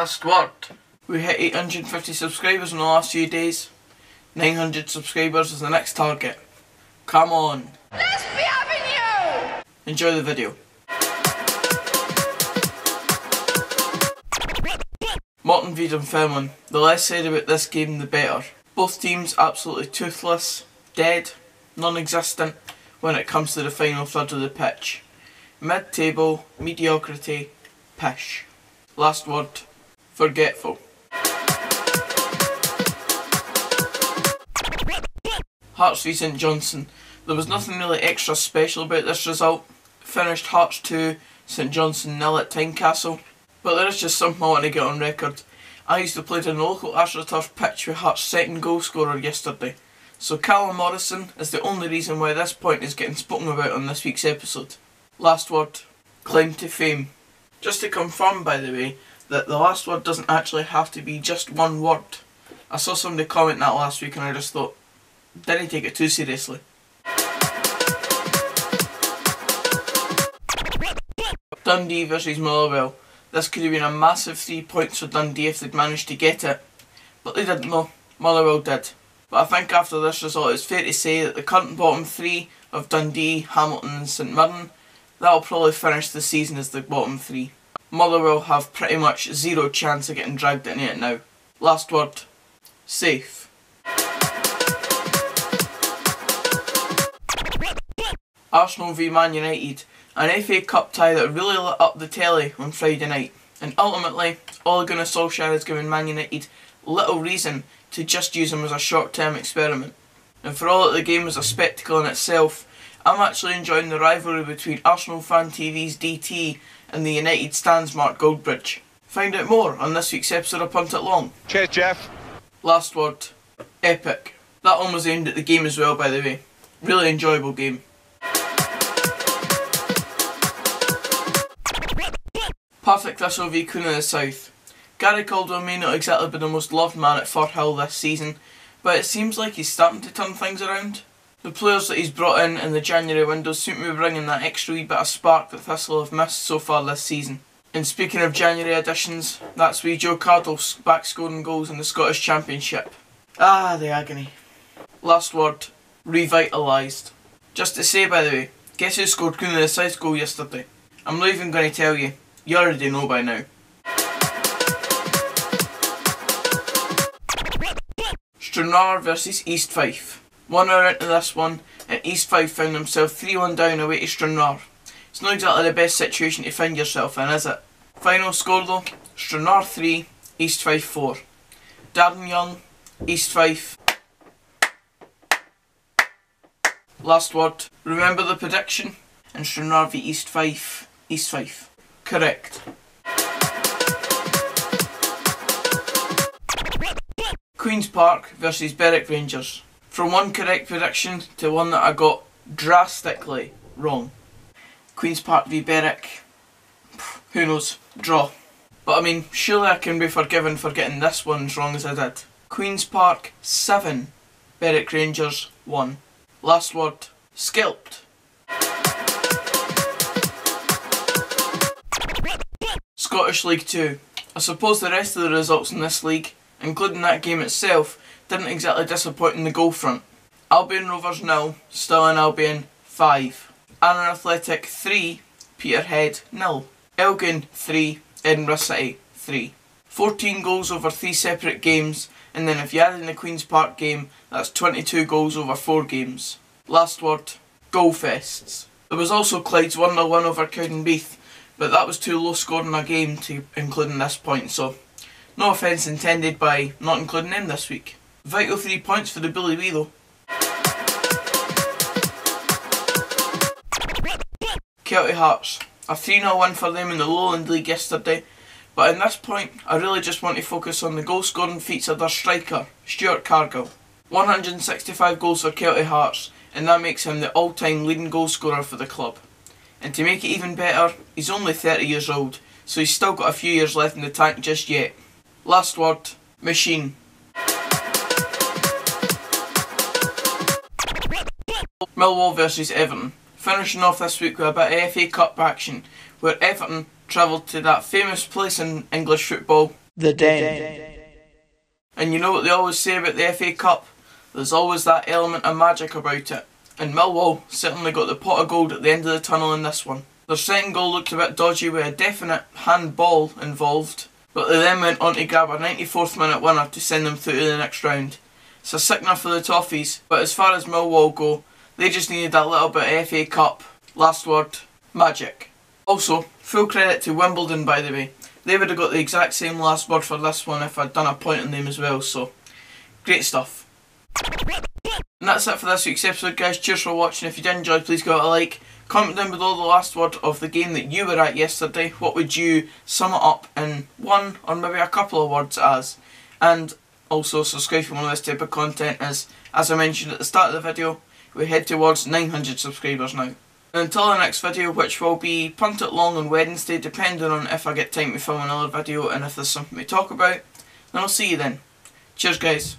Last word. We hit 850 subscribers in the last few days. 900 subscribers is the next target. Come on. Let's be having you! Enjoy the video. Morton v Dunfermline. The less said about this game the better. Both teams absolutely toothless, dead, non-existent when it comes to the final third of the pitch. Mid-table, mediocrity, pish. Last word, forgetful. Hearts v St Johnstone. There was nothing really extra special about this result. Finished Hearts 2, St Johnstone 0 at Tynecastle. But there is just something I want to get on record. I used to play on the local AstroTurf pitch with Hearts' second goal scorer yesterday. So Callum Morrison is the only reason why this point is getting spoken about on this week's episode. Last word, claim to fame. Just to confirm, by the way, that the last word doesn't actually have to be just one word. I saw somebody comment that last week and I just thought, didn't take it too seriously. Dundee versus Millwall. This could have been a massive 3 points for Dundee if they'd managed to get it. But they didn't though. Millwall did. But I think after this result it's fair to say that the current bottom three of Dundee, Hamilton and St Mirren, that'll probably finish the season as the bottom three. Motherwell have pretty much zero chance of getting dragged into it now. Last word, safe. Arsenal v Man United, an FA Cup tie that really lit up the telly on Friday night. And ultimately, Ole Gunnar Solskjaer has given Man United little reason to just use him as a short-term experiment. And for all that the game was a spectacle in itself, I'm actually enjoying the rivalry between Arsenal Fan TV's DT and the United Stands Mark Goldbridge. Find out more on this week's episode of Punt It Long. Cheers, Jeff. Last word, epic. That one was aimed at the game as well, by the way. Really enjoyable game. Partick Thistle v Queen of the South. Gary Caldwell may not exactly be the most loved man at Firhill this season, but it seems like he's starting to turn things around. The players that he's brought in the January window seem to be bringing that extra wee bit of spark that Thistle have missed so far this season. And speaking of January additions, that's wee Joe Cardle's back scoring goals in the Scottish Championship. Ah, the agony. Last word, revitalised. Just to say, by the way, guess who scored Queen of the South goal yesterday? I'm not even going to tell you. You already know by now. Stranraer versus East Fife. 1 hour into this one, and East Fife found themselves 3-1 down away to Stranraer. It's not exactly the best situation to find yourself in, is it? Final score though, Stranraer 3, East Fife 4. Darren Young, East Fife. Last word, remember the prediction? And Stranraer v East Fife, East Fife. Correct. Queen's Park versus Berwick Rangers. From one correct prediction to one that I got drastically wrong. Queen's Park v Berwick. Who knows? Draw. But I mean, surely I can be forgiven for getting this one as wrong as I did. Queen's Park 7. Berwick Rangers 1. Last word. Scalped. Scottish League 2. I suppose the rest of the results in this league, including that game itself, didn't exactly disappoint in the goal front. Albion Rovers 0, Stirling Albion 5. Annan Athletic 3, Peterhead 0. Elgin 3, Edinburgh City 3. 14 goals over 3 separate games, and then if you add in the Queen's Park game, that's 22 goals over 4 games. Last word, goalfests. There was also Clyde's 1-0 win over Cowdenbeath, but that was too low scoring a game to include in this point, so no offence intended by not including them this week. Vital 3 points for the Bully Wee though. Celtic Hearts. A 3-0 win for them in the Lowland League yesterday, but in this point I really just want to focus on the goal scoring feats of their striker, Stuart Cargill. 165 goals for Celtic Hearts, and that makes him the all-time leading goal scorer for the club. And to make it even better, he's only 30 years old, so he's still got a few years left in the tank just yet. Last word, machine. Millwall versus Everton. Finishing off this week with a bit of FA Cup action, where Everton travelled to that famous place in English football, The Den. And you know what they always say about the FA Cup? There's always that element of magic about it. And Millwall certainly got the pot of gold at the end of the tunnel in this one. Their second goal looked a bit dodgy with a definite handball involved, but they then went on to grab a 94th minute winner to send them through to the next round. It's a sickener for the Toffees, but as far as Millwall go, they just needed that little bit of FA Cup, last word, magic. Also, full credit to Wimbledon by the way. They would have got the exact same last word for this one if I'd done a point on them as well, so great stuff. And that's it for this week's episode guys, cheers for watching. If you did enjoy, please give it a like. Comment down below the last word of the game that you were at yesterday. What would you sum it up in one or maybe a couple of words as? And also subscribe for more of this type of content as I mentioned at the start of the video, we head towards 900 subscribers now. And until the next video, which will be punted long on Wednesday depending on if I get time to film another video and if there's something to talk about, then I'll see you then. Cheers guys.